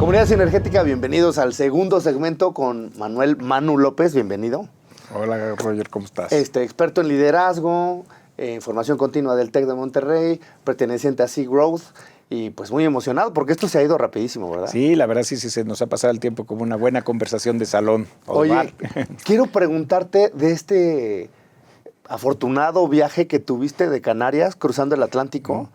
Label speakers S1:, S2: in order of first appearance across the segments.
S1: Comunidad Sinergética, bienvenidos al segundo segmento con Manuel Manu López, bienvenido.
S2: Hola Roger, ¿cómo estás?
S1: Experto en liderazgo, formación continua del TEC de Monterrey, perteneciente a Sea Growth y pues muy emocionado porque esto se ha ido rapidísimo, ¿verdad?
S2: Sí, la verdad sí, se nos ha pasado el tiempo como una buena conversación de salón o de bar.
S1: Quiero preguntarte de este afortunado viaje que tuviste de Canarias cruzando el Atlántico.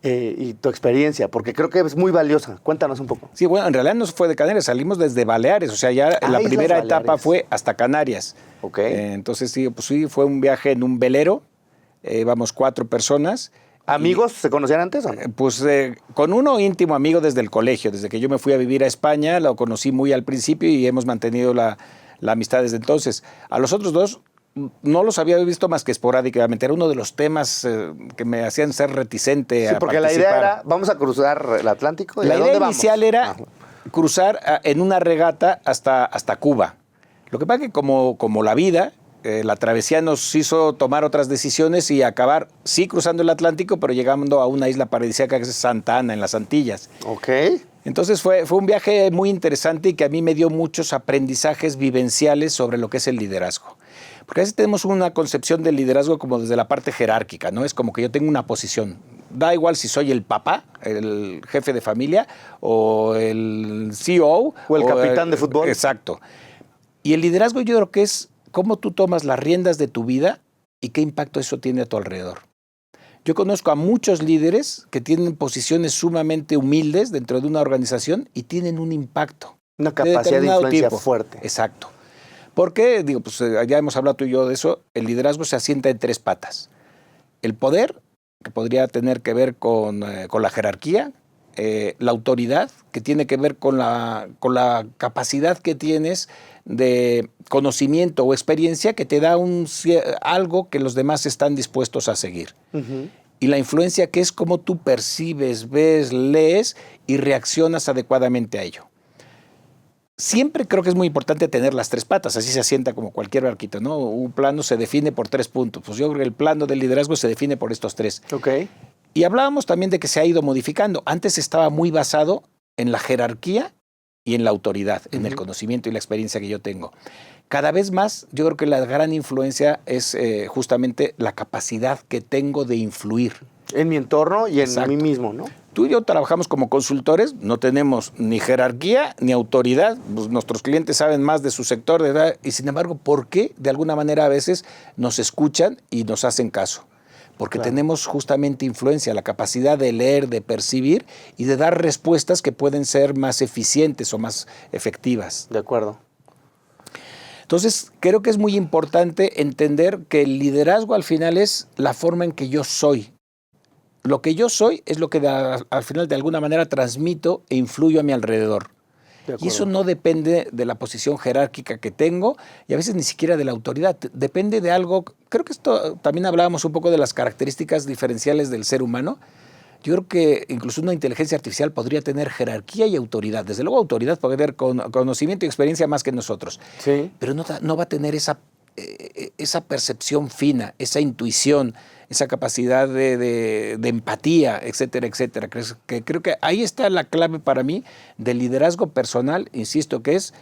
S1: Y tu experiencia, porque creo que es muy valiosa. Cuéntanos un poco.
S2: Sí, bueno, en realidad no fue de Canarias, salimos desde Baleares, o sea, ya la primera etapa fue hasta Canarias.
S1: Ok.
S2: Entonces, sí, pues sí, fue un viaje en un velero, vamos 4 personas.
S1: ¿Amigos se conocían antes o no?
S2: Pues con uno íntimo amigo desde el colegio, desde que yo me fui a vivir a España, lo conocí muy al principio y hemos mantenido la amistad desde entonces. A los otros dos no los había visto más que esporádicamente. Era uno de los temas que me hacían ser reticente a
S1: porque
S2: participar.
S1: La idea era, vamos a cruzar el Atlántico.
S2: La idea inicial era cruzar en una regata hasta Cuba. Lo que pasa es que como la vida, la travesía nos hizo tomar otras decisiones y acabar, sí, cruzando el Atlántico, pero llegando a una isla paradisíaca que es Santa Ana, en las Antillas.
S1: Ok.
S2: Entonces fue un viaje muy interesante y que a mí me dio muchos aprendizajes vivenciales sobre lo que es el liderazgo. Porque a veces tenemos una concepción del liderazgo como desde la parte jerárquica, ¿no? Es como que yo tengo una posición. Da igual si soy el papá, el jefe de familia, o el CEO.
S1: O el capitán de fútbol.
S2: Exacto. Y el liderazgo yo creo que es cómo tú tomas las riendas de tu vida y qué impacto eso tiene a tu alrededor. Yo conozco a muchos líderes que tienen posiciones sumamente humildes dentro de una organización y tienen un impacto.
S1: Una capacidad de influencia
S2: tipo.
S1: fuerte.
S2: Exacto. Porque, digo, pues ya hemos hablado tú y yo de eso, el liderazgo se asienta en 3 patas. El poder, que podría tener que ver con la jerarquía, la autoridad, que tiene que ver con la capacidad que tienes de conocimiento o experiencia que te da algo que los demás están dispuestos a seguir. Uh-huh. Y la influencia, que es cómo tú percibes, ves, lees y reaccionas adecuadamente a ello. Siempre creo que es muy importante tener las 3 patas, así se asienta como cualquier barquito, ¿no? Un plano se define por 3 puntos. Pues yo creo que el plano del liderazgo se define por estos 3.
S1: Ok.
S2: Y hablábamos también de que se ha ido modificando. Antes estaba muy basado en la jerarquía y en la autoridad, en el conocimiento y la experiencia que yo tengo. Cada vez más, yo creo que la gran influencia es justamente la capacidad que tengo de influir.
S1: En mi entorno y en mí mismo, ¿no?
S2: Tú y yo trabajamos como consultores, no tenemos ni jerarquía ni autoridad, pues nuestros clientes saben más de su sector de edad y sin embargo, ¿por qué de alguna manera a veces nos escuchan y nos hacen caso? Porque tenemos justamente influencia, la capacidad de leer, de percibir y de dar respuestas que pueden ser más eficientes o más efectivas.
S1: De acuerdo.
S2: Entonces, creo que es muy importante entender que el liderazgo al final es la forma en que yo soy. Lo que yo soy es lo que al final de alguna manera transmito e influyo a mi alrededor. Y eso no depende de la posición jerárquica que tengo y a veces ni siquiera de la autoridad. Depende de algo, creo que esto también hablábamos un poco de las características diferenciales del ser humano. Yo creo que incluso una inteligencia artificial podría tener jerarquía y autoridad. Desde luego autoridad puede tener conocimiento y experiencia más que nosotros. Sí. Pero no va a tener esa percepción fina, esa intuición, esa capacidad de empatía, etcétera, etcétera. Creo que ahí está la clave para mí del liderazgo personal, insisto, que es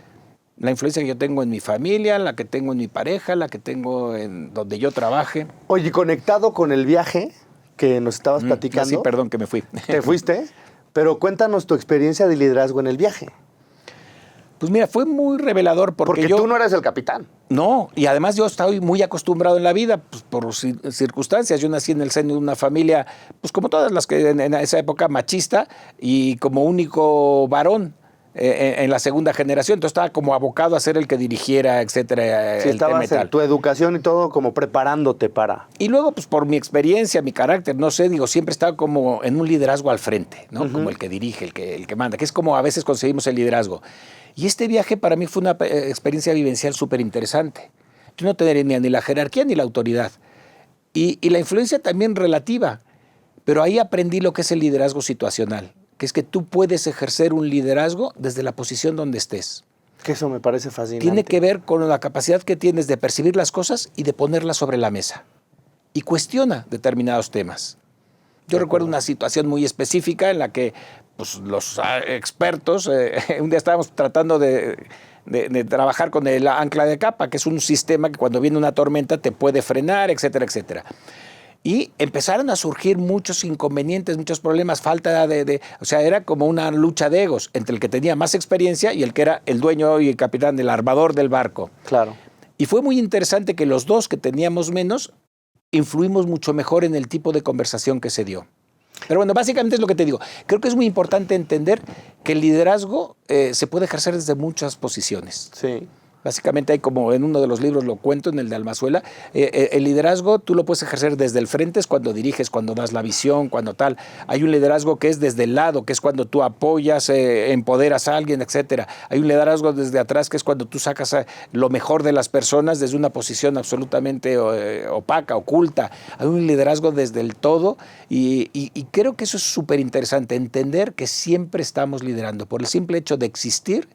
S2: la influencia que yo tengo en mi familia, la que tengo en mi pareja, la que tengo en donde yo trabaje.
S1: Oye, conectado con el viaje que nos estabas platicando.
S2: Sí, perdón que me fui.
S1: ¿Te fuiste? Pero cuéntanos tu experiencia de liderazgo en el viaje.
S2: Pues mira, fue muy revelador porque
S1: tú no eres el capitán.
S2: No, y además yo estoy muy acostumbrado en la vida, pues, por circunstancias. Yo nací en el seno de una familia, pues como todas las que en esa época, machista, y como único varón en la segunda generación. Entonces estaba como abocado a ser el que dirigiera, etcétera.
S1: Sí, estabas en tu educación y todo como preparándote para...
S2: Y luego, pues por mi experiencia, mi carácter, no sé, digo, siempre estaba como en un liderazgo al frente, ¿no? Como el que dirige, el que manda, que es como a veces conseguimos el liderazgo. Y este viaje para mí fue una experiencia vivencial súper interesante. Yo no tenía ni la jerarquía ni la autoridad. Y la influencia también relativa. Pero ahí aprendí lo que es el liderazgo situacional, que es que tú puedes ejercer un liderazgo desde la posición donde estés.
S1: Que eso me parece fascinante.
S2: Tiene que ver con la capacidad que tienes de percibir las cosas y de ponerlas sobre la mesa. Y cuestiona determinados temas. Yo recuerdo una situación muy específica en la que pues, los expertos, un día estábamos tratando de trabajar con el ancla de capa, que es un sistema que cuando viene una tormenta te puede frenar, etcétera, etcétera. Y empezaron a surgir muchos inconvenientes, muchos problemas, falta o sea, era como una lucha de egos entre el que tenía más experiencia y el que era el dueño y el capitán, el armador del barco.
S1: Claro.
S2: Y fue muy interesante que los dos que teníamos menos influimos mucho mejor en el tipo de conversación que se dio. Pero bueno, básicamente es lo que te digo. Creo que es muy importante entender que el liderazgo se puede ejercer desde muchas posiciones.
S1: Sí.
S2: Básicamente hay como en uno de los libros lo cuento, en el de Almazuela, el liderazgo tú lo puedes ejercer desde el frente, es cuando diriges, cuando das la visión, cuando tal. Hay un liderazgo que es desde el lado, que es cuando tú apoyas, empoderas a alguien, etcétera. Hay un liderazgo desde atrás, que es cuando tú sacas lo mejor de las personas desde una posición absolutamente opaca, oculta. Hay un liderazgo desde el todo y creo que eso es súper interesante, entender que siempre estamos liderando. Por el simple hecho de existir,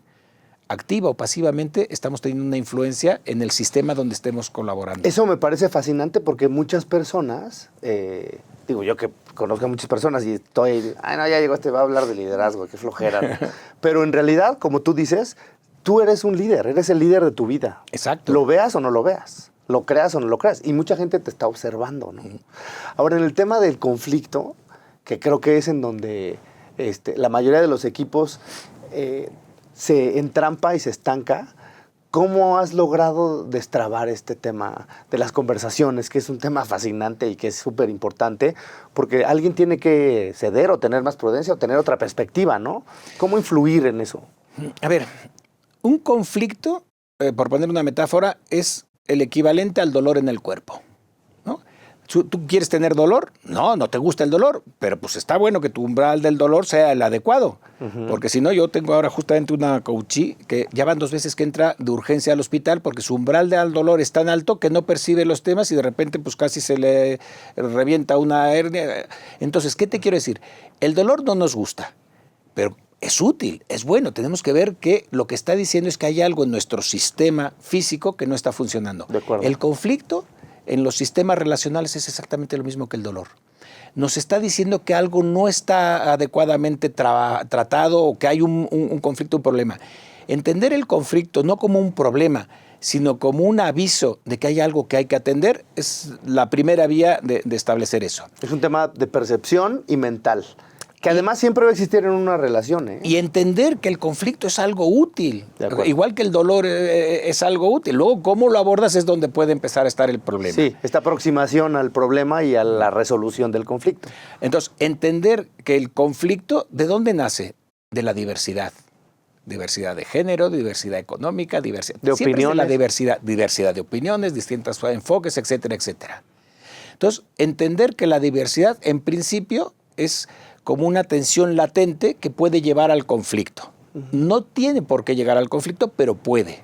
S2: activa o pasivamente, estamos teniendo una influencia en el sistema donde estemos colaborando.
S1: Eso me parece fascinante porque muchas personas, digo yo que conozco a muchas personas y estoy, no, ya llegó va a hablar de liderazgo, qué flojera, ¿no? Pero en realidad, como tú dices, tú eres un líder, eres el líder de tu vida.
S2: Exacto.
S1: Lo veas o no lo veas, lo creas o no lo creas. Y mucha gente te está observando, ¿no? Ahora, en el tema del conflicto, que creo que es en donde la mayoría de los equipos se entrampa y se estanca. ¿Cómo has logrado destrabar este tema de las conversaciones, que es un tema fascinante y que es súper importante? Porque alguien tiene que ceder o tener más prudencia o tener otra perspectiva, ¿no? ¿Cómo influir en eso?
S2: A ver, un conflicto, por poner una metáfora, es el equivalente al dolor en el cuerpo, ¿no? ¿Tú quieres tener dolor? No te gusta el dolor, pero pues está bueno que tu umbral del dolor sea el adecuado. Porque si no, yo tengo ahora justamente una coachí que ya van 2 veces que entra de urgencia al hospital porque su umbral del dolor es tan alto que no percibe los temas y de repente pues casi se le revienta una hernia. Entonces, ¿qué te quiero decir? El dolor no nos gusta, pero es útil, es bueno. Tenemos que ver que lo que está diciendo es que hay algo en nuestro sistema físico que no está funcionando.
S1: De acuerdo.
S2: El conflicto en los sistemas relacionales es exactamente lo mismo que el dolor. Nos está diciendo que algo no está adecuadamente tratado o que hay un conflicto, un problema. Entender el conflicto no como un problema, sino como un aviso de que hay algo que hay que atender, es la primera vía de establecer eso. Es
S1: un tema de percepción y mental. Que además siempre va a existir en una relación, ¿eh?
S2: Y entender que el conflicto es algo útil, igual que el dolor es algo útil. Luego, cómo lo abordas es donde puede empezar a estar el problema.
S1: Sí, esta aproximación al problema y a la resolución del conflicto.
S2: Entonces, entender que el conflicto, ¿de dónde nace? De la diversidad. Diversidad de género, diversidad económica, diversidad
S1: de opiniones.
S2: La diversidad de opiniones, distintos enfoques, etcétera, etcétera. Entonces, entender que la diversidad, en principio, es como una tensión latente que puede llevar al conflicto. No tiene por qué llegar al conflicto, pero puede.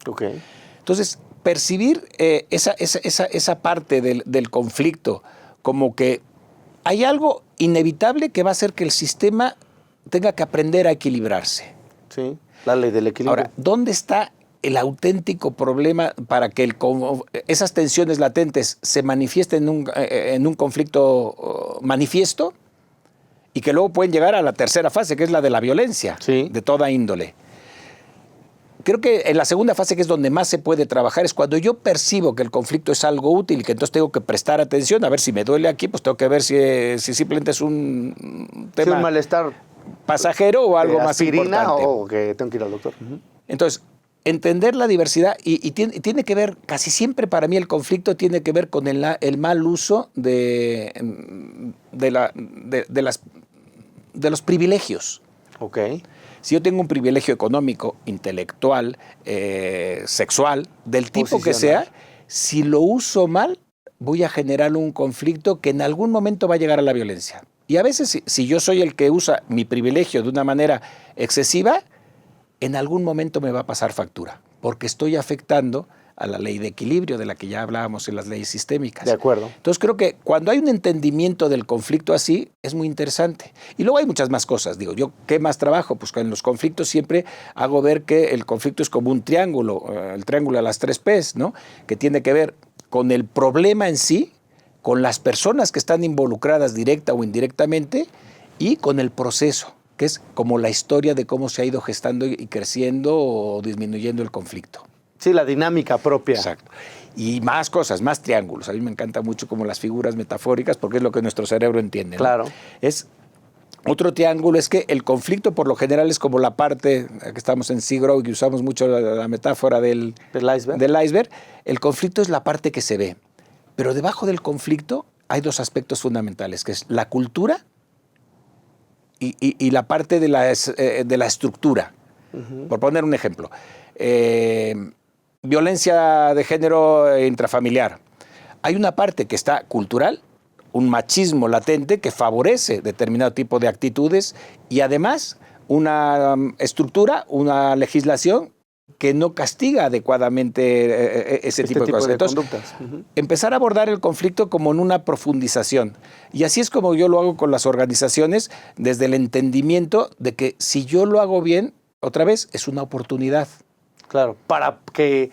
S1: Okay.
S2: Entonces, percibir esa parte del conflicto como que hay algo inevitable que va a hacer que el sistema tenga que aprender a equilibrarse.
S1: Sí, la ley del equilibrio.
S2: Ahora, ¿dónde está el auténtico problema para que esas tensiones latentes se manifiesten en un conflicto manifiesto? Y que luego pueden llegar a la tercera fase, que es la de la violencia,
S1: sí,
S2: de toda índole. Creo que en la segunda fase, que es donde más se puede trabajar, es cuando yo percibo que el conflicto es algo útil y que entonces tengo que prestar atención, a ver si me duele aquí, pues tengo que ver si simplemente es un tema,
S1: sí, un malestar
S2: pasajero o algo más importante.
S1: O que tengo que ir al doctor.
S2: Entonces, entender la diversidad y tiene que ver, casi siempre para mí el conflicto tiene que ver con el mal uso de los privilegios.
S1: Okay.
S2: Si yo tengo un privilegio económico, intelectual, sexual, del tipo que sea, si lo uso mal, voy a generar un conflicto que en algún momento va a llegar a la violencia. Y a veces, si yo soy el que usa mi privilegio de una manera excesiva, en algún momento me va a pasar factura, porque estoy afectando a la ley de equilibrio de la que ya hablábamos en las leyes sistémicas.
S1: De acuerdo.
S2: Entonces creo que cuando hay un entendimiento del conflicto así, es muy interesante. Y luego hay muchas más cosas. Digo, ¿yo qué más trabajo? Pues en los conflictos siempre hago ver que el conflicto es como un triángulo, el triángulo de las 3 P's, ¿no? Que tiene que ver con el problema en sí, con las personas que están involucradas directa o indirectamente y con el proceso. que es como la historia de cómo se ha ido gestando y creciendo o disminuyendo el conflicto.
S1: Sí, la dinámica propia.
S2: Exacto. Y más cosas, más triángulos. A mí me encanta mucho como las figuras metafóricas porque es lo que nuestro cerebro entiende, ¿no?
S1: Claro.
S2: Es otro triángulo, es que el conflicto por lo general es como la parte, que estamos en Seagrove y usamos mucho la metáfora del iceberg. El conflicto es la parte que se ve. Pero debajo del conflicto hay dos aspectos fundamentales, que es la cultura y la parte de la estructura. Por poner un ejemplo. Violencia de género intrafamiliar. Hay una parte que está cultural, un machismo latente que favorece determinado tipo de actitudes y además una estructura, una legislación que no castiga adecuadamente ese tipo de cosas. Entonces,
S1: conductas.
S2: empezar a abordar el conflicto como en una profundización. Y así es como yo lo hago con las organizaciones, desde el entendimiento de que si yo lo hago bien, otra vez, es una oportunidad.
S1: Claro, para que,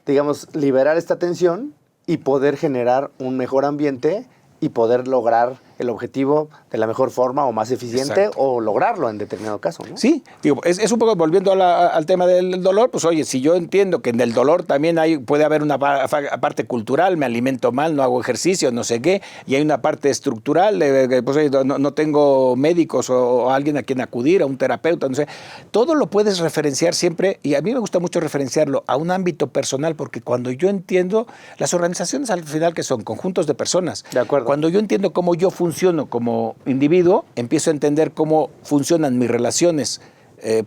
S1: digamos, liberar esta tensión y poder generar un mejor ambiente y poder lograr el objetivo de la mejor forma o más eficiente. Exacto. O lograrlo en determinado caso, ¿no?
S2: Sí, digo, es un poco volviendo al tema del dolor, pues oye, si yo entiendo que en el dolor también puede haber una parte cultural, me alimento mal, no hago ejercicio, no sé qué, y hay una parte estructural, pues oye, no tengo médicos o alguien a quien acudir, a un terapeuta, no sé, todo lo puedes referenciar siempre, y a mí me gusta mucho referenciarlo a un ámbito personal, porque cuando yo entiendo, las organizaciones al final que son conjuntos de personas,
S1: de acuerdo.
S2: Cuando yo entiendo cómo yo funciono como individuo, empiezo a entender cómo funcionan mis relaciones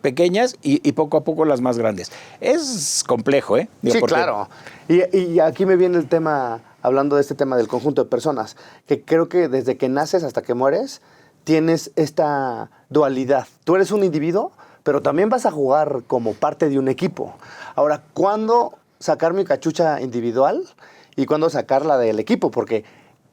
S2: pequeñas y poco a poco las más grandes. Es complejo, ¿eh?
S1: Digo, sí, claro. Y aquí me viene el tema, hablando de este tema del conjunto de personas, que creo que desde que naces hasta que mueres, tienes esta dualidad. Tú eres un individuo, pero también vas a jugar como parte de un equipo. Ahora, ¿cuándo sacar mi cachucha individual y cuándo sacarla del equipo? Porque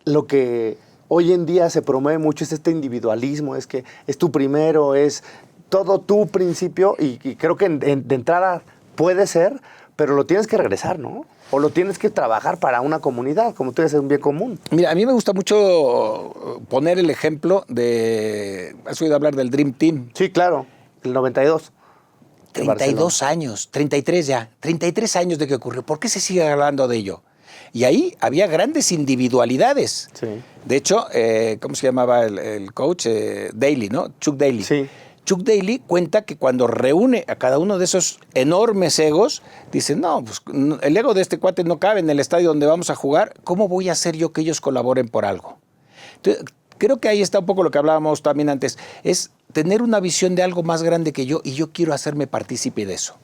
S1: lo que hoy en día se promueve mucho es este individualismo, es que es tú primero, es todo tu principio y creo que de entrada puede ser, pero lo tienes que regresar, ¿no? O lo tienes que trabajar para una comunidad, como tú dices, un bien común.
S2: Mira, a mí me gusta mucho poner el ejemplo de... ¿Has oído hablar del Dream Team?
S1: Sí, claro, el 92.
S2: 32 años, 33 ya, 33 años de que ocurrió. ¿Por qué se sigue hablando de ello? Y ahí había grandes individualidades.
S1: Sí.
S2: De hecho, ¿cómo se llamaba el coach? Daly, ¿no? Chuck Daly.
S1: Sí.
S2: Chuck Daly cuenta que cuando reúne a cada uno de esos enormes egos, dice, no, pues el ego de este cuate no cabe en el estadio donde vamos a jugar, ¿cómo voy a hacer yo que ellos colaboren por algo? Entonces, creo que ahí está un poco lo que hablábamos también antes, es tener una visión de algo más grande que yo y yo quiero hacerme partícipe de eso.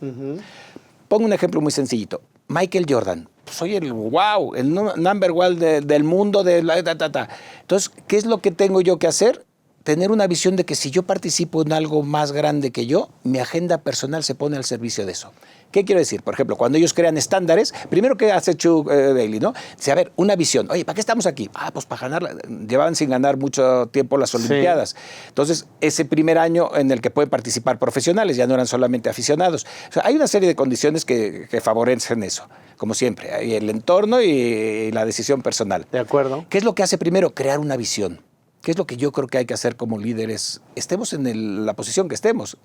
S2: Pongo un ejemplo muy sencillito. Michael Jordan, soy el wow, el number one del mundo. Entonces, ¿qué es lo que tengo yo que hacer? Tener una visión de que si yo participo en algo más grande que yo, mi agenda personal se pone al servicio de eso. ¿Qué quiero decir? Por ejemplo, cuando ellos crean estándares, primero que hace Chuck Daly, ¿no? Dice, a ver, una visión. Oye, ¿para qué estamos aquí? Pues para ganar. Llevaban sin ganar mucho tiempo las Olimpiadas. Sí. Entonces, ese primer año en el que pueden participar profesionales, ya no eran solamente aficionados. O sea, hay una serie de condiciones que favorecen eso, como siempre. Hay el entorno y la decisión personal.
S1: De acuerdo.
S2: ¿Qué es lo que hace primero? Crear una visión. ¿Qué es lo que yo creo que hay que hacer como líderes? Estemos en la posición que estemos.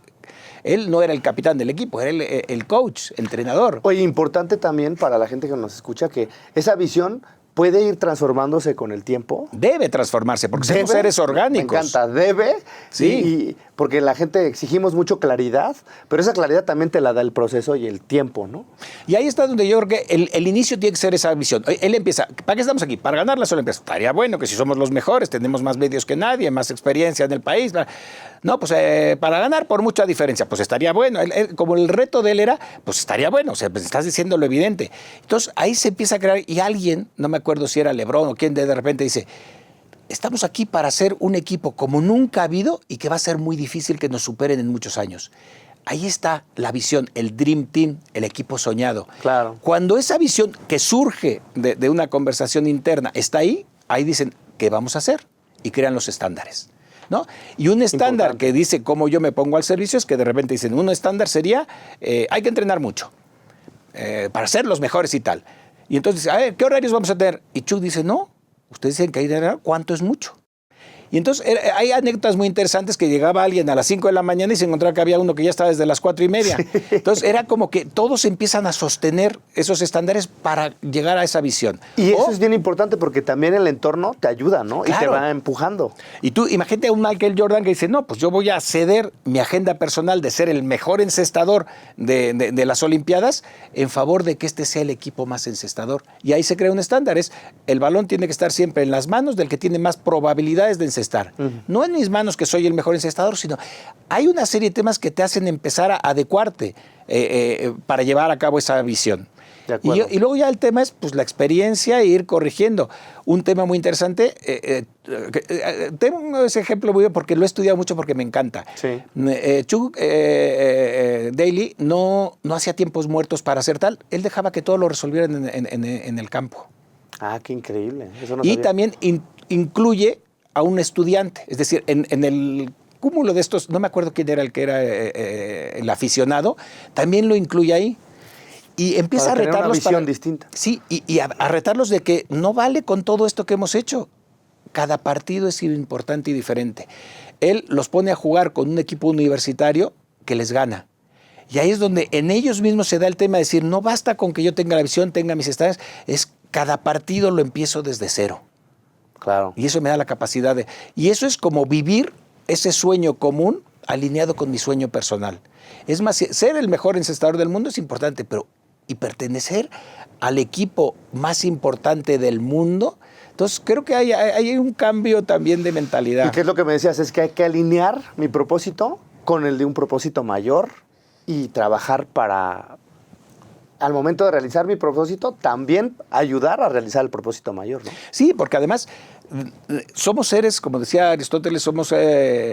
S2: Él no era el capitán del equipo, era el coach, el entrenador.
S1: Oye, importante también para la gente que nos escucha que esa visión puede ir transformándose con el tiempo.
S2: Debe transformarse, porque somos seres orgánicos.
S1: Me encanta, debe.
S2: Sí.
S1: Porque la gente exigimos mucho claridad, pero esa claridad también te la da el proceso y el tiempo, ¿no?
S2: Y ahí está donde yo creo que el inicio tiene que ser esa visión. Él empieza, ¿para qué estamos aquí? Para ganar las Olimpiadas. Estaría bueno que si somos los mejores, tenemos más medios que nadie, más experiencia en el país. No, pues para ganar por mucha diferencia, pues estaría bueno. Como el reto de él era, pues estaría bueno. O sea, pues estás diciendo lo evidente. Entonces ahí se empieza a crear y alguien, no me acuerdo si era LeBron o quién, de repente dice, estamos aquí para hacer un equipo como nunca ha habido y que va a ser muy difícil que nos superen en muchos años. Ahí está la visión, el Dream Team, el equipo soñado.
S1: Claro.
S2: Cuando esa visión que surge de una conversación interna está ahí dicen, ¿qué vamos a hacer? Y crean los estándares, ¿no? Y un estándar que dice cómo yo me pongo al servicio es que de repente dicen, un estándar sería, hay que entrenar mucho para ser los mejores y tal. Y entonces, a ver, ¿qué horarios vamos a tener? Y Chuck dice, no, ustedes dicen que hay que entrenar, ¿cuánto es mucho? Y entonces hay anécdotas muy interesantes que llegaba alguien a las 5 de la mañana y se encontraba que había uno que ya estaba desde las 4:30. Sí. Entonces era como que todos empiezan a sostener esos estándares para llegar a esa visión.
S1: Y eso es bien importante porque también el entorno te ayuda, ¿no? Claro. Y te va empujando.
S2: Y tú imagínate a un Michael Jordan que dice, no, pues yo voy a ceder mi agenda personal de ser el mejor encestador de las Olimpiadas en favor de que este sea el equipo más encestador. Y ahí se crea un estándar. El balón tiene que estar siempre en las manos del que tiene más probabilidades de encestar. No en mis manos que soy el mejor encestador, sino hay una serie de temas que te hacen empezar a adecuarte para llevar a cabo esa visión. Y luego ya el tema es pues, la experiencia e ir corrigiendo. Un tema muy interesante, tengo ese ejemplo muy bien porque lo he estudiado mucho porque me encanta.
S1: Sí.
S2: Chuck Daly no hacía tiempos muertos para hacer tal, él dejaba que todo lo resolvieran en el campo.
S1: Ah, qué increíble. Eso no
S2: y
S1: sabía.
S2: También incluye a un estudiante, es decir, en el cúmulo de estos, no me acuerdo quién era el que era el aficionado, también lo incluye ahí. Y empieza
S1: para
S2: a retarlos.
S1: Una visión distinta.
S2: Sí, y a retarlos de que no vale con todo esto que hemos hecho. Cada partido es importante y diferente. Él los pone a jugar con un equipo universitario que les gana. Y ahí es donde en ellos mismos se da el tema de decir, no basta con que yo tenga la visión, tenga mis estándares, es cada partido lo empiezo desde cero.
S1: Claro.
S2: Y eso me da la capacidad de... Y eso es como vivir ese sueño común alineado con mi sueño personal. Es más, ser el mejor encestador del mundo es importante, pero y pertenecer al equipo más importante del mundo, entonces creo que hay un cambio también de mentalidad.
S1: ¿Y qué es lo que me decías? Es que hay que alinear mi propósito con el de un propósito mayor y trabajar para... al momento de realizar mi propósito, también ayudar a realizar el propósito mayor, ¿no?
S2: Sí, porque además somos seres, como decía Aristóteles, somos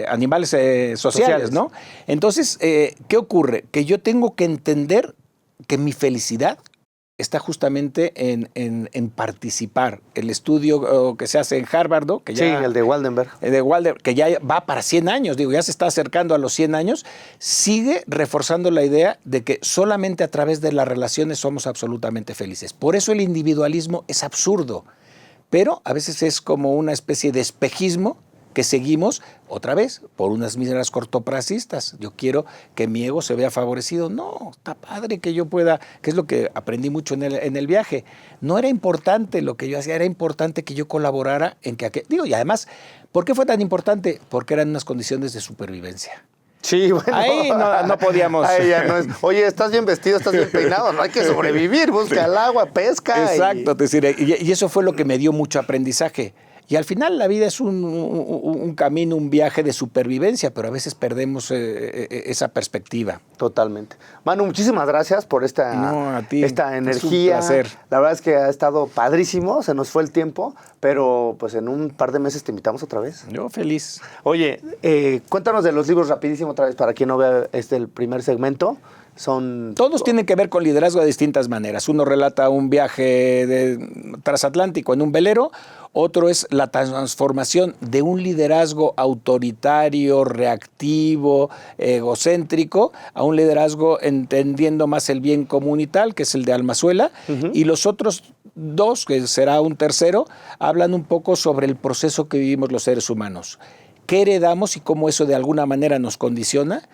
S2: animales sociales, ¿no? Entonces, ¿qué ocurre? Que yo tengo que entender que mi felicidad está justamente en participar. El estudio que se hace en Harvard, ¿no? Que ya,
S1: sí, el de Waldenberg.
S2: El de Waldenberg, que ya va para 100 años, digo, ya se está acercando a los 100 años, sigue reforzando la idea de que solamente a través de las relaciones somos absolutamente felices. Por eso el individualismo es absurdo, pero a veces es como una especie de espejismo que seguimos, otra vez, por unas miras cortoplacistas. Yo quiero que mi ego se vea favorecido. No, está padre que yo pueda, que es lo que aprendí mucho en el viaje. No era importante lo que yo hacía, era importante que yo colaborara en que... Digo, y además, ¿por qué fue tan importante? Porque eran unas condiciones de supervivencia.
S1: Sí, bueno.
S2: Ahí no podíamos.
S1: Ahí ya no es, oye, estás bien vestido, estás bien peinado, no hay que sobrevivir, busca el agua, pesca.
S2: Exacto, y eso fue lo que me dio mucho aprendizaje. Y al final la vida es un camino, un viaje de supervivencia, pero a veces perdemos esa perspectiva.
S1: Totalmente. Manu, muchísimas gracias por esta energía.
S2: Es un placer.
S1: La verdad es que ha estado padrísimo, se nos fue el tiempo, pero pues en un par de meses te invitamos otra vez.
S2: Yo feliz.
S1: Oye, cuéntanos de los libros rapidísimo otra vez para quien no vea el primer segmento.
S2: Todos tienen que ver con liderazgo de distintas maneras. Uno relata un viaje transatlántico en un velero, otro es la transformación de un liderazgo autoritario, reactivo, egocéntrico, a un liderazgo entendiendo más el bien común y tal, que es el de Almazuela, y los otros dos, que será un tercero, hablan un poco sobre el proceso que vivimos los seres humanos. ¿Qué heredamos y cómo eso de alguna manera nos condiciona?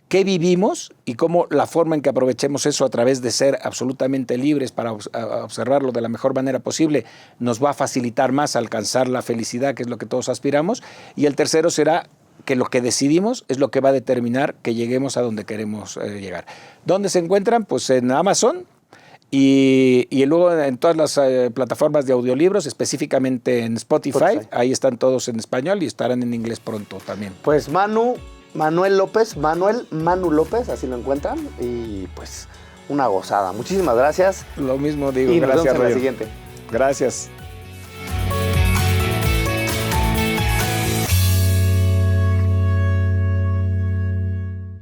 S2: ¿Qué vivimos y cómo la forma en que aprovechemos eso a través de ser absolutamente libres para observarlo de la mejor manera posible nos va a facilitar más alcanzar la felicidad, que es lo que todos aspiramos? Y el tercero será que lo que decidimos es lo que va a determinar que lleguemos a donde queremos llegar. ¿Dónde se encuentran? Pues en Amazon y luego en todas las plataformas de audiolibros, específicamente en Spotify. Ahí están todos en español y estarán en inglés pronto también.
S1: Pues Manu López, así lo encuentran, y pues una gozada. Muchísimas gracias.
S2: Lo mismo digo,
S1: y nos
S2: gracias.
S1: vemos en la siguiente.
S2: Gracias.